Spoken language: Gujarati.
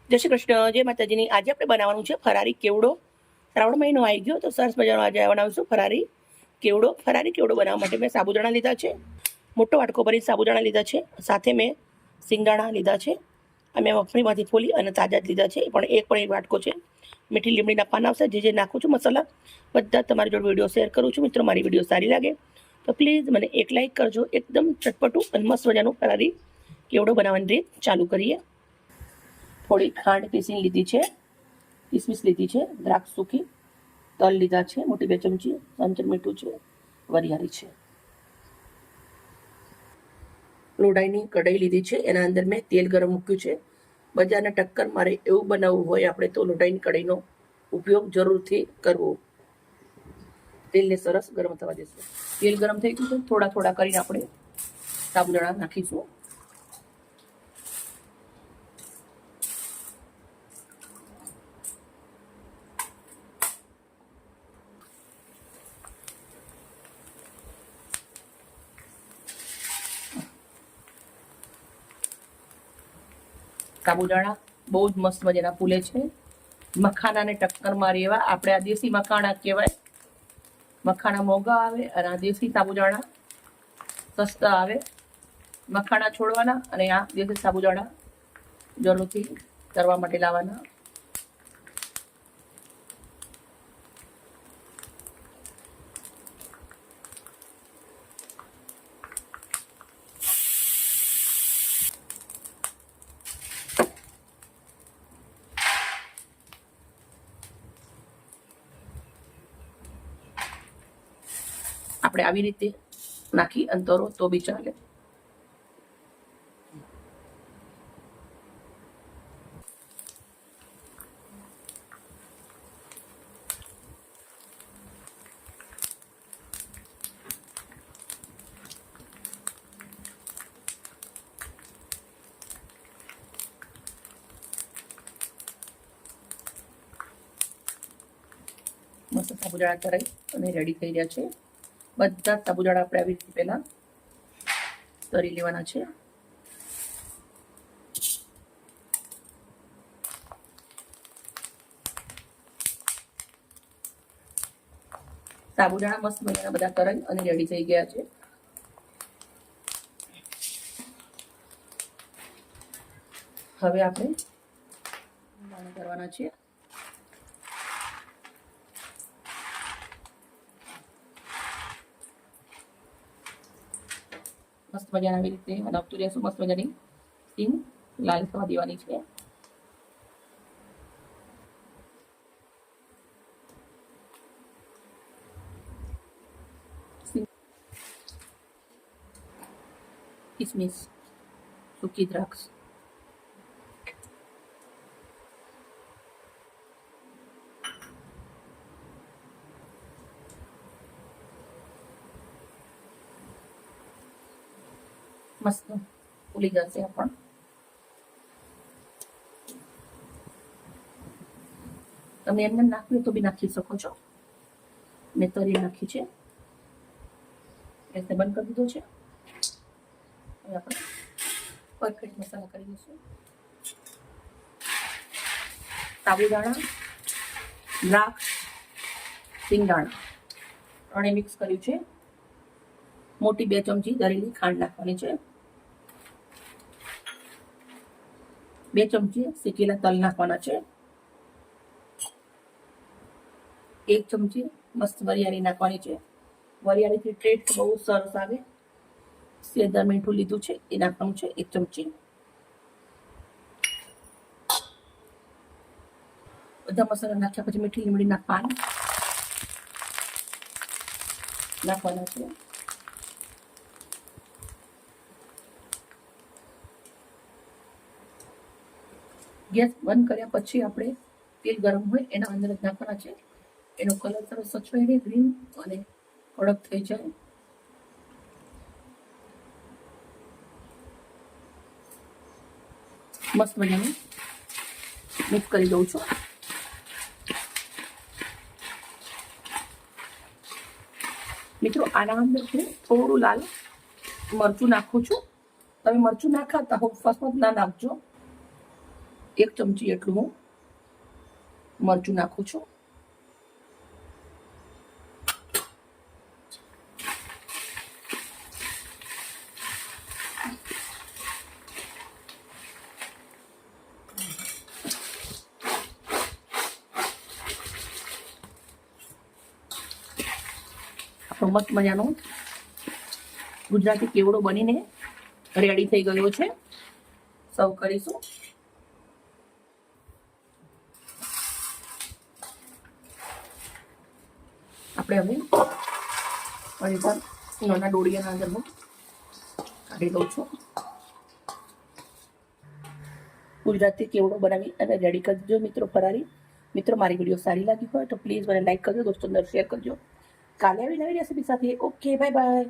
જય શ્રી કૃષ્ણ, જય માતાજીની। આજે આપણે બનાવવાનું છે ફરારી કેવડો। શ્રાવણ મહિનો આવી ગયો તો સરસ મજાનો આજે બનાવીશું ફરારી કેવડો। ફરારી કેવડો બનાવવા માટે મેં સાબુદાણા લીધા છે, મોટો વાટકો ભરી સાબુદાણા લીધા છે, સાથે મેં સિંગદાણા લીધા છે, મેં મગફળીમાંથી ફોલી અને તાજા જ લીધા છે, પણ એક વાટકો છે। મીઠી લીમડીના પાન આવશે, જે નાખું છું મસાલા બધા તમારી જોડે વિડીયો શેર કરું છું। મિત્રો, મારી વિડીયો સારી લાગે તો પ્લીઝ મને એક લાઈક કરજો। એકદમ ચટપટું અને મસ્ત મજાનું ફરારી કેવડો બનાવવાની રીત ચાલુ કરીએ। થોડી ખાંડ પીસીને લીધી છે, કિસમિસ લીધી છે, દ્રાક્ષ સૂકી, તલ લીધા છે, મોટી 2 ચમચી, સંચર મીઠું છે, વરિયાળી છે। લોઢાઈની કઢાઈ લીધી છે, એના અંદર મેં તેલ ગરમ મૂક્યું છે। બજારને ટક્કર મારે એવું બનાવવું હોય આપણે તો લોઢાઈની કઢાઈનો ઉપયોગ જરૂરથી કરવો। તેલને સરસ ગરમ થવા દેશું। તેલ ગરમ થઈ ગયું છે, થોડા થોડા કરીને આપણે સાબુદાણા નાખીશું। સાબુદાણા બહુ જ મસ્ત મજાના ફૂલે છે, મખાનાને ટક્કર મારે એવા। આપણે આ દેશી મખાણા કહેવાય, મખાણા મોંઘા આવે અને આ દેશી સાબુદાણા સસ્તા આવે। મખાણા છોડવાના અને આ દેશી સાબુદાણા જરૂરથી કરવા માટે લાવવાના। આપણે આવી રીતે નાખી અંતરો તો બી ચાલે। મસ્ત સાબુદાણા તરાઈ અને રેડી થઈ રહ્યા છે। બધા સાબુદાણા આપણે આવી રીતે પહેલા તરી લેવાના છે। સાબુદાણા મસ્ત મજાના બધા તરાઈ અને રેડી થઈ ગયા છે। હવે આપણે દાણા કરવાના છે। મસ્ત મજાના આવી રીતે બનાવતું રહેશું। મસ્ત મજાની સીંગ લાલ થવા દેવાની છે। કિસમિસ, સૂકી દ્રાક્ષ, મસ્ત ફૂલી જશે। પણ તમે એમને નાખ્યું તો બી નાખી શકો છો। મેં તરી નાખી છે, ગેસને બંધ કરી દીધો છે। હવે આપણે પરફેક્ટ મસાલા કરી દઈશું। સાબુદાણા, દ્રાક્ષ, સિંગદાણા ત્રણે મિક્સ કર્યું છે। મોટી 2 ચમચી દળેલી ખાંડ નાખવાની છે। 2 ચમચી શેકેલા તલ નાખવાના છે। 1 ચમચી મસ્ત વરિયાળી નાખવાની છે। વરિયાળીથી ટેસ્ટ બહુ સરસ આવે। સેંધા મીઠું લીધું છે, એ નાખવાનું છે 1 ચમચી। બધા મસાલા નાખ્યા પછી મીઠી લીમડીના પાન નાખવાના છે। ગેસ બંધ કર્યા પછી આપણે તેલ ગરમ હોય એના અંદર જ નાખવાના છે। એનો કલર સરસ સચવાઈ રહે, ગ્રીન અને કડક થઈ જાય। મસ્ત મજાનું મિક્સ કરી દઉં છું। મિત્રો, આના અંદર હું થોડું લાલ મરચું નાખું છું। તમે મરચું ના ખાતા હો ફસફસ ના નાખજો। 1 ચમચી એટલું હું મરચું નાખું છું. મસ્ત મજાનો ગુજરાતી કેવડો બનીને રેડી થઈ ગયો છે. સર્વ કરીશું. આપણે હવે નાના ડોળિયાના અંદર હું કાઢી દઉં છું. ગુજરાતી કેવડો બનાવી અને રેડી કરજો મિત્રો ફરારી. મિત્રો મારી વિડીયો સારી લાગી હોય તો પ્લીઝ મને લાઈક કરજો, દોસ્તો અંદર શેર કરજો. કાલે આવી નવી રેસીપી સાથે. Okay, bye bye.